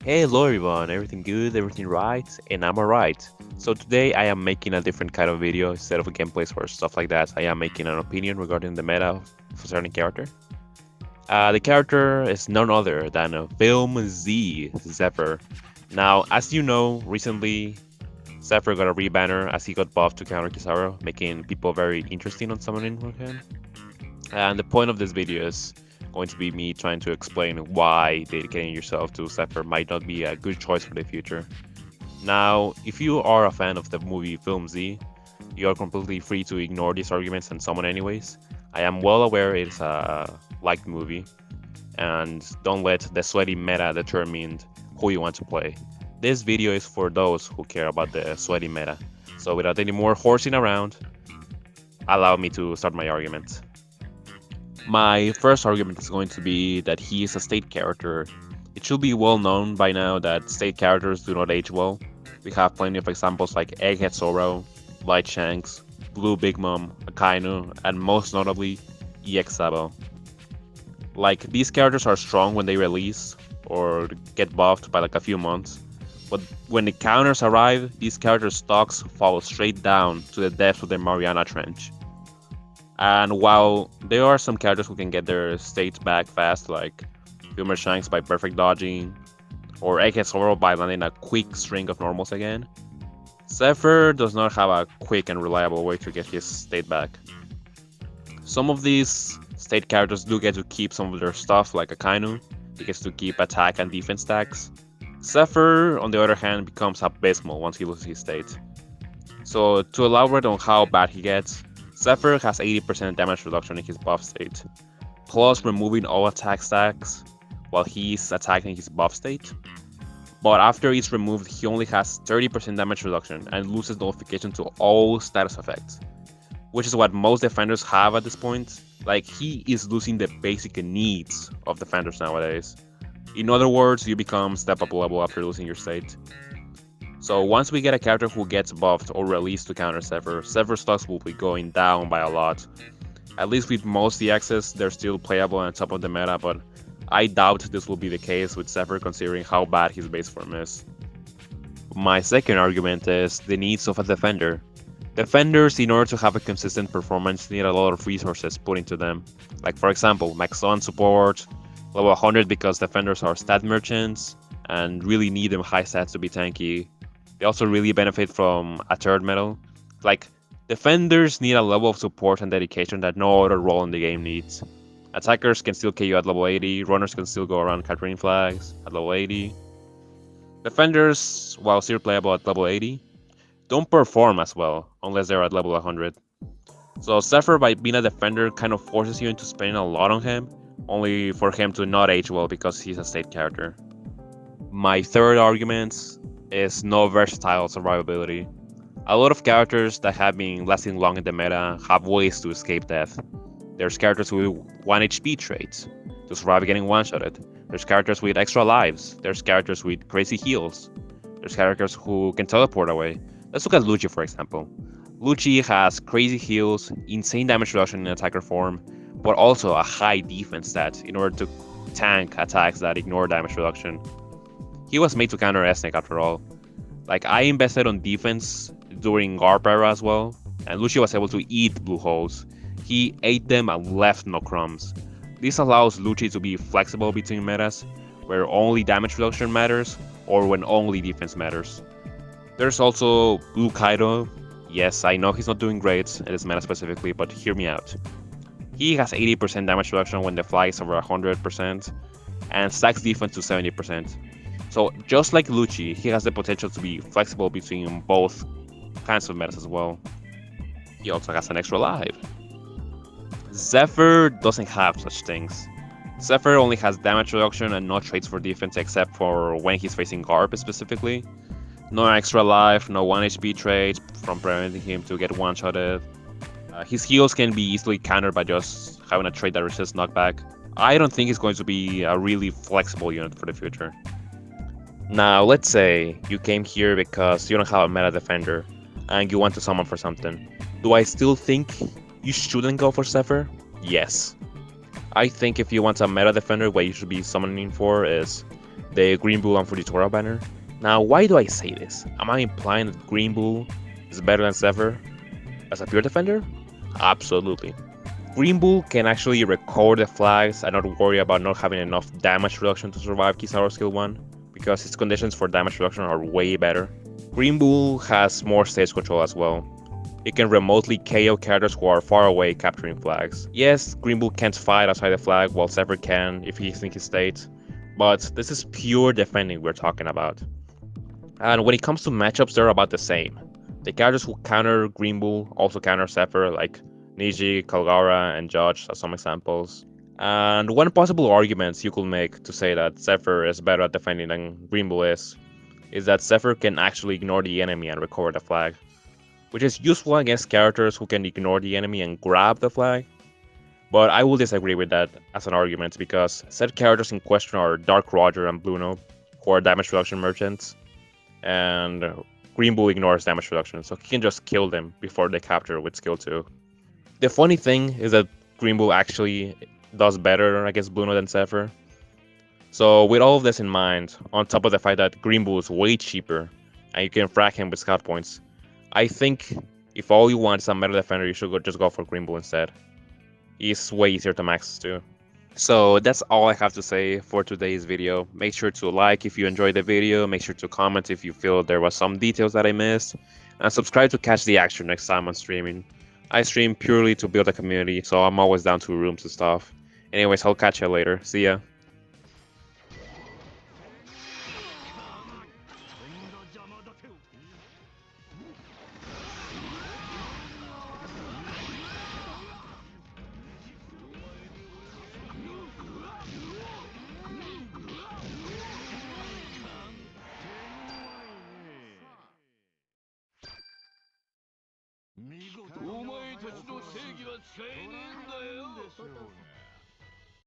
Hey, hello everyone, everything good, everything right, and I'm alright. So today I am making a different kind of video instead of gameplays or stuff like that. I am making an opinion regarding the meta of a certain character. The character is none other than Film Z, Zephyr. Now, as you know, recently Zephyr got a rebanner as he got buffed to counter Kizaru, making people very interesting on summoning with him. And the point of this video is going to be me trying to explain why dedicating yourself to Zephyr might not be a good choice for the future. Now, if you are a fan of the movie Film Z, you are completely free to ignore these arguments and summon anyways. I am well aware it's a liked movie, and don't let the sweaty meta determine who you want to play. This video is for those who care about the sweaty meta. So without any more horsing around, allow me to start my argument. My first argument is going to be that he is a state character. It should be well known by now that state characters do not age well. We have plenty of examples like Egghead Zoro, Light Shanks, Blue Big Mom, Akainu, and most notably, EX Sabo. Like, these characters are strong when they release or get buffed by like a few months, but when the counters arrive, these characters' stocks fall straight down to the depths of the Mariana Trench. And while there are some characters who can get their states back fast, like Boomer Shanks by perfect dodging, or Egghead Zoro by landing a quick string of normals again, Zephyr does not have a quick and reliable way to get his state back. Some of these state characters do get to keep some of their stuff, like Akainu, he gets to keep attack and defense stacks. Zephyr, on the other hand, becomes abysmal once he loses his state. So, to elaborate on how bad he gets, Zephyr has 80% damage reduction in his buff state, plus removing all attack stacks while he's attacking his buff state. But after it's removed, he only has 30% damage reduction and loses nullification to all status effects, which is what most defenders have at this point. Like, he is losing the basic needs of defenders nowadays. In other words, you become step up level after losing your state. So once we get a character who gets buffed or released to counter Zephyr, Zephyr's stocks will be going down by a lot. At least with most EXs, they're still playable and top of the meta, but I doubt this will be the case with Zephyr considering how bad his base form is. My second argument is the needs of a defender. Defenders, in order to have a consistent performance, need a lot of resources put into them. Like for example, max on support, level 100 because defenders are stat merchants, and really need them high stats to be tanky. They also really benefit from a third medal. Like, defenders need a level of support and dedication that no other role in the game needs. Attackers can still KO at level 80, runners can still go around capturing flags at level 80. Defenders, while still playable at level 80, don't perform as well unless they're at level 100. So Zephyr, by being a defender, kind of forces you into spending a lot on him, only for him to not age well because he's a state character. My third argument is no versatile survivability. A lot of characters that have been lasting long in the meta have ways to escape death. There's characters with 1 HP traits to survive getting one-shotted. There's characters with extra lives. There's characters with crazy heals. There's characters who can teleport away. Let's look at Lucci for example. Lucci has crazy heals, insane damage reduction in attacker form, but also a high defense stat in order to tank attacks that ignore damage reduction. He was made to counter Esnek after all. Like, I invested on defense during Garp era as well, and Lucio was able to eat blue holes. He ate them and left no crumbs. This allows Lucci to be flexible between metas, where only damage reduction matters, or when only defense matters. There's also Blue Kaido. Yes, I know he's not doing great in this meta specifically, but hear me out. He has 80% damage reduction when the flag is over 100%, and stacks defense to 70%. So just like Lucci, he has the potential to be flexible between both kinds of metas as well. He also has an extra life. Zephyr doesn't have such things. Zephyr only has damage reduction and no traits for defense except for when he's facing Garp specifically. No extra life, no 1 HP traits from preventing him to get one-shotted. His heals can be easily countered by just having a trait that resists knockback. I don't think he's going to be a really flexible unit for the future. Now, let's say you came here because you don't have a meta defender and you want to summon for something. Do I still think you shouldn't go for Zephyr? Yes. I think if you want a meta defender, what you should be summoning for is the Green Bull and Fujitora banner. Now, why do I say this? Am I implying that Green Bull is better than Zephyr as a pure defender? Absolutely. Green Bull can actually record the flags and not worry about not having enough damage reduction to survive Kizaru skill 1, because its conditions for damage reduction are way better. Green Bull has more stage control as well. It can remotely KO characters who are far away capturing flags. Yes, Green Bull can't fight outside the flag while Zephyr can if he's in his state, but this is pure defending we're talking about. And when it comes to matchups, they're about the same. The characters who counter Green Bull also counter Zephyr, like Niji, Kalgara, and Judge as some examples. And one possible argument you could make to say that Zephyr is better at defending than Green Bull is that Zephyr can actually ignore the enemy and recover the flag, which is useful against characters who can ignore the enemy and grab the flag. But I will disagree with that as an argument because said characters in question are Dark Roger and Bluno, who are damage reduction merchants, and Green Bull ignores damage reduction, so he can just kill them before they capture with skill 2. The funny thing is that Green Bull actually does better against Bluno than Zephyr. So with all of this in mind, on top of the fact that Green Bull is way cheaper, and you can frag him with scout points, I think if all you want is a meta defender, you should just go for Green Bull instead. He's way easier to max too. So that's all I have to say for today's video. Make sure to like if you enjoyed the video, make sure to comment if you feel there was some details that I missed, and subscribe to catch the action next time I'm streaming. I stream purely to build a community, so I'm always down to rooms and stuff. Anyways, I'll catch you later. See ya.